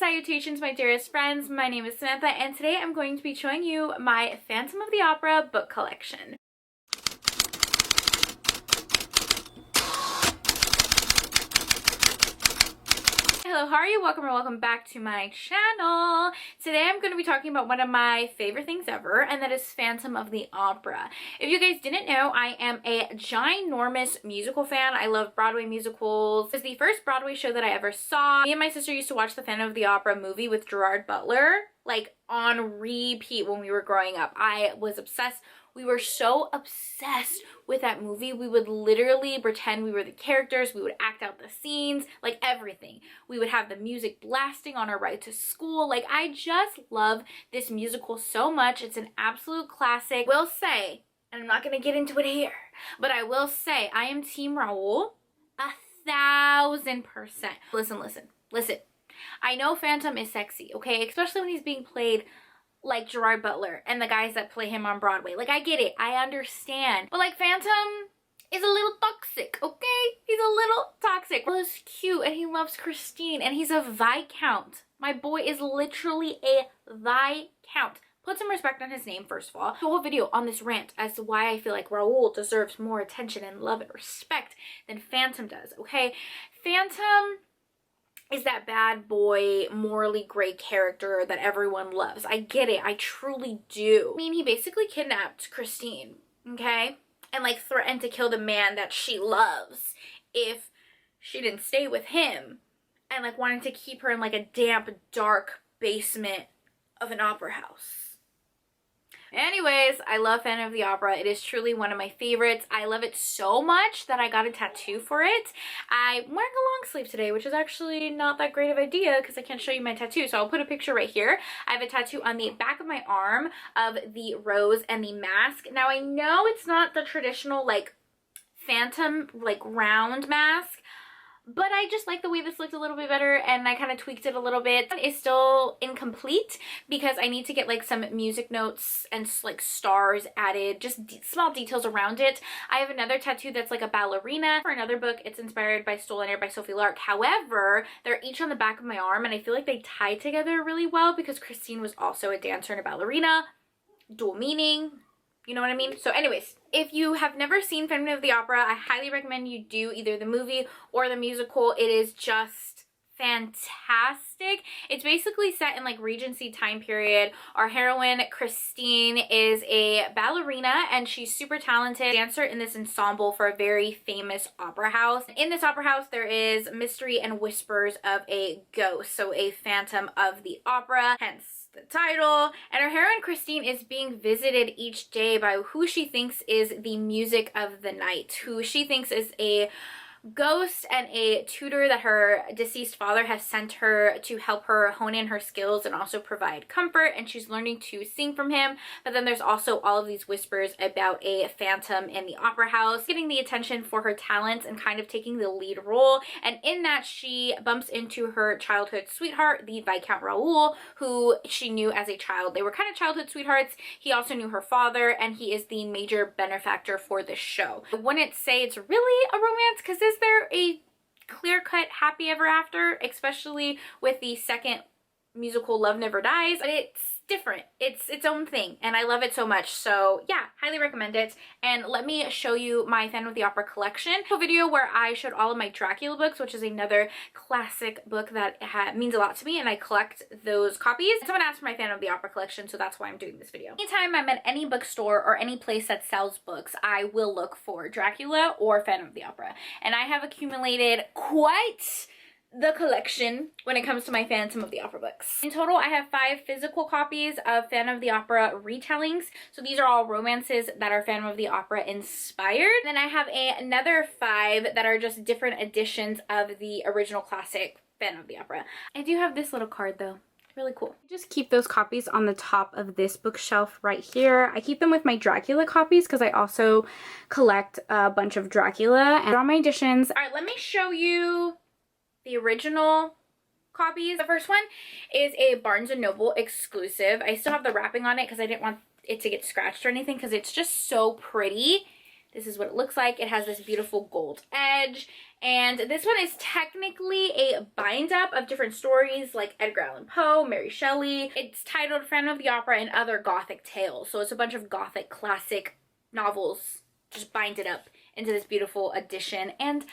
Salutations, my dearest friends. My name is Samantha, and today I'm going to be showing you my Phantom of the Opera book collection. Hello, how are you? Welcome or welcome back to my channel. Today I'm going to be talking about one of my favorite things ever, and that is Phantom of the Opera. If you guys didn't know, I am a ginormous musical fan. I love Broadway musicals. It was the first Broadway show that I ever saw. Me and my sister used to watch the Phantom of the Opera movie with Gerard Butler, like on repeat when we were growing up. I was obsessed. We were so obsessed with that movie. We would literally pretend we were the characters. We would act out the scenes, like everything. We would have the music blasting on our ride to school. Like, I just love this musical so much. It's an absolute classic. Will say, and I'm not going to get into it here, but I will say I am Team Raoul 1000%. Listen. I know Phantom is sexy, okay? Especially when he's being played like Gerard Butler and the guys that play him on Broadway. Like, I get it. I understand. But, like, Phantom is a little toxic, okay? He's a little toxic. Well, he's cute and he loves Christine and he's a Viscount. My boy is literally a Viscount. Put some respect on his name, first of all. The whole video on this rant as to why I feel like Raoul deserves more attention and love and respect than Phantom does, okay? Phantom is that bad boy, morally gray character that everyone loves. I get it. I truly do. I mean, he basically kidnapped Christine, okay? And, like, threatened to kill the man that she loves if she didn't stay with him. And, like, wanted to keep her in, like, a damp, dark basement of an opera house. Anyways, I love Phantom of the Opera. It is truly one of my favorites. I love it so much that I got a tattoo for it. I'm wearing a long sleeve today, which is actually not that great of an idea because I can't show you my tattoo. So I'll put a picture right here. I have a tattoo on the back of my arm of the rose and the mask. Now, I know it's not the traditional, like, Phantom, like, round mask, but I just like the way this looked a little bit better, and I kind of tweaked it a little bit. It's still incomplete because I need to get, like, some music notes and, like, stars added, just small details around it. I have another tattoo that's like a ballerina. For another book, it's inspired by Stolen Air by Sophie Lark. However, they're each on the back of my arm, and I feel like they tie together really well because Christine was also a dancer and a ballerina. Dual meaning. You know what I mean? So anyways, if you have never seen Phantom of the Opera, I highly recommend you do either the movie or the musical. It is just fantastic. It's basically set in, like, Regency time period. Our heroine, Christine, is a ballerina and she's super talented dancer in this ensemble for a very famous opera house. In this opera house, there is mystery and whispers of a ghost, so a Phantom of the Opera, hence the title. And our heroine Christine is being visited each day by who she thinks is the music of the night, who she thinks is a ghost and a tutor that her deceased father has sent her to help her hone in her skills and also provide comfort, and she's learning to sing from him. But then there's also all of these whispers about a phantom in the opera house getting the attention for her talents and kind of taking the lead role. And in that, she bumps into her childhood sweetheart, the Viscount Raoul, who she knew as a child. They were kind of childhood sweethearts. He also knew her father, and he is the major benefactor for this show. I wouldn't say it's really a romance, because is there a clear-cut happy ever after, especially with the second musical Love Never Dies? But it's different. It's its own thing, and I love it so much. So yeah, highly recommend it. And let me show you my Phantom of the Opera collection. A video where I showed all of my Dracula books, which is another classic book that means a lot to me, and I collect those copies. Someone asked for my Phantom of the Opera collection, so that's why I'm doing this video. Anytime I'm at any bookstore or any place that sells books, I will look for Dracula or Phantom of the Opera, and I have accumulated quite the collection when it comes to my Phantom of the Opera books. In total, I have 5 physical copies of Phantom of the Opera retellings. So these are all romances that are Phantom of the Opera inspired. Then I have another 5 that are just different editions of the original classic Phantom of the Opera. I do have this little card though. Really cool. Just keep those copies on the top of this bookshelf right here. I keep them with my Dracula copies because I also collect a bunch of Dracula and all my editions. All right, let me show you the original copies. The first one is a Barnes & Noble exclusive. I still have the wrapping on it because I didn't want it to get scratched or anything because it's just so pretty. This is what it looks like. It has this beautiful gold edge. And this one is technically a bind up of different stories like Edgar Allan Poe, Mary Shelley. It's titled Phantom of the Opera and Other Gothic Tales. So it's a bunch of Gothic classic novels just binded up into this beautiful edition. And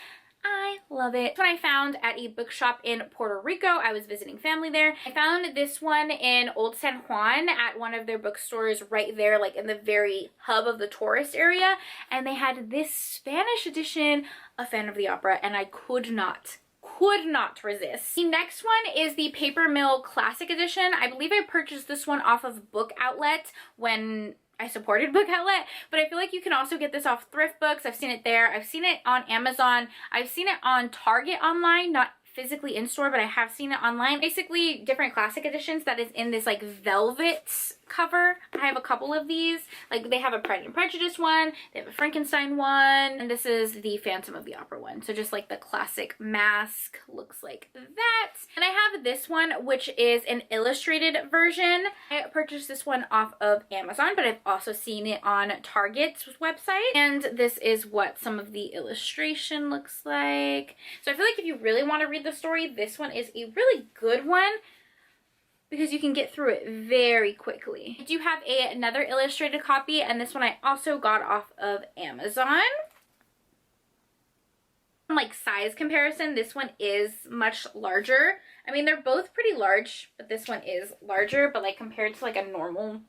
I love it. This one I found at a bookshop in Puerto Rico. I was visiting family there. I found this one in Old San Juan at one of their bookstores right there, like in the very hub of the tourist area. And they had this Spanish edition of Phantom of the Opera, and I could not resist. The next one is the Paper Mill Classic Edition. I believe I purchased this one off of Book Outlet when I supported Book Outlet, but I feel like you can also get this off Thrift Books. I've seen it there. I've seen it on Amazon. I've seen it on Target online, not physically in store, but I have seen it online. Basically different classic editions that is in this like velvet cover. I have a couple of these. Like they have a Pride and Prejudice one, they have a Frankenstein one, and this is the Phantom of the Opera one. So just like the classic mask looks like that. And I have this one, which is an illustrated version. I purchased this one off of Amazon, but I've also seen it on Target's website. And this is what some of the illustration looks like. So I feel like if you really want to read the story, this one is a really good one, because you can get through it very quickly. I do have another illustrated copy, and this one I also got off of Amazon. Like size comparison, this one is much larger. I mean, they're both pretty large, but this one is larger, but like compared to like a normal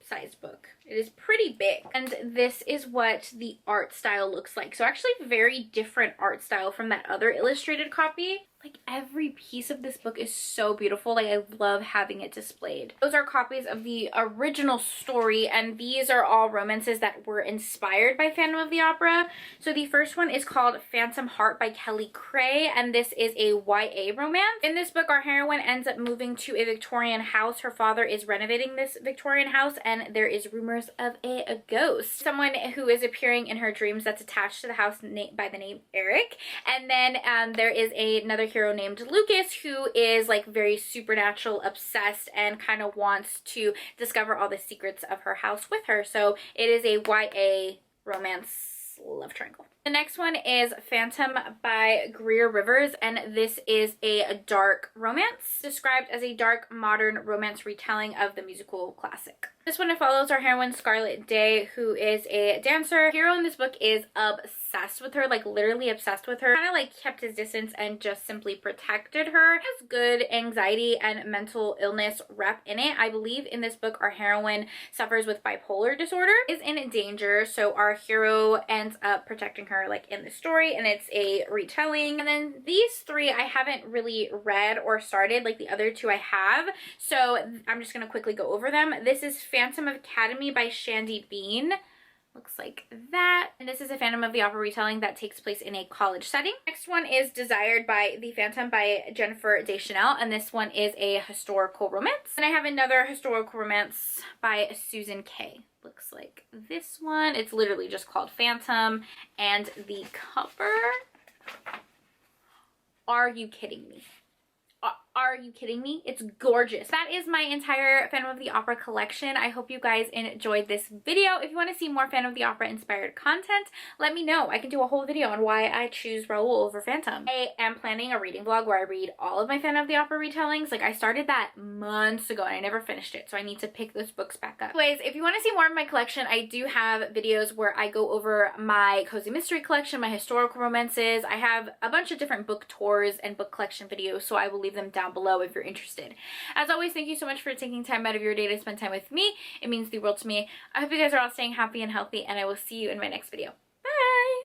size book, it is pretty big. And this is what the art style looks like. So actually very different art style from that other illustrated copy. Like every piece of this book is so beautiful. Like I love having it displayed. Those are copies of the original story, and these are all romances that were inspired by Phantom of the Opera. So the first one is called Phantom Heart by Kelly Cray, and this is a YA romance. In this book, our heroine ends up moving to a Victorian house. Her father is renovating this Victorian house, and there is rumors of a ghost. Someone who is appearing in her dreams that's attached to the house by the name Eric. And then there is another hero named Lucas who is like very supernatural obsessed and kind of wants to discover all the secrets of her house with her. So it is a YA romance love triangle. The next one is Phantom by Greer Rivers, and this is a dark romance, described as a dark modern romance retelling of the musical classic. This one follows our heroine Scarlet Day, who is a dancer. The hero in this book is obsessed with her, like literally obsessed with her. Kind of like kept his distance and just simply protected her. It has good anxiety and mental illness rep in it. I believe in this book our heroine suffers with bipolar disorder, is in danger, so our hero ends up protecting her like in the story, and it's a retelling. And then these three I haven't really read or started, like the other two I have, so I'm just gonna quickly go over them. This is Phantom Academy by Shandy Bean. Looks like that. And this is a Phantom of the Opera retelling that takes place in a college setting. Next one is Desired by the Phantom by Jennifer Deschanel, and this one is a historical romance. And I have another historical romance by Susan Kay. Looks like this one. It's literally just called Phantom, and the cover, are you kidding me? Are you kidding me? It's gorgeous. That is my entire Phantom of the Opera collection. I hope you guys enjoyed this video. If you want to see more Phantom of the Opera inspired content, let me know. I can do a whole video on why I choose Raoul over Phantom. I am planning a reading vlog where I read all of my Phantom of the Opera retellings. Like I started that months ago and I never finished it, so I need to pick those books back up. Anyways, if you want to see more of my collection, I do have videos where I go over my cozy mystery collection, my historical romances. I have a bunch of different book tours and book collection videos, so I will leave them down below if you're interested. As always, thank you so much for taking time out of your day to spend time with me. It means the world to me. I hope you guys are all staying happy and healthy, and I will see you in my next video.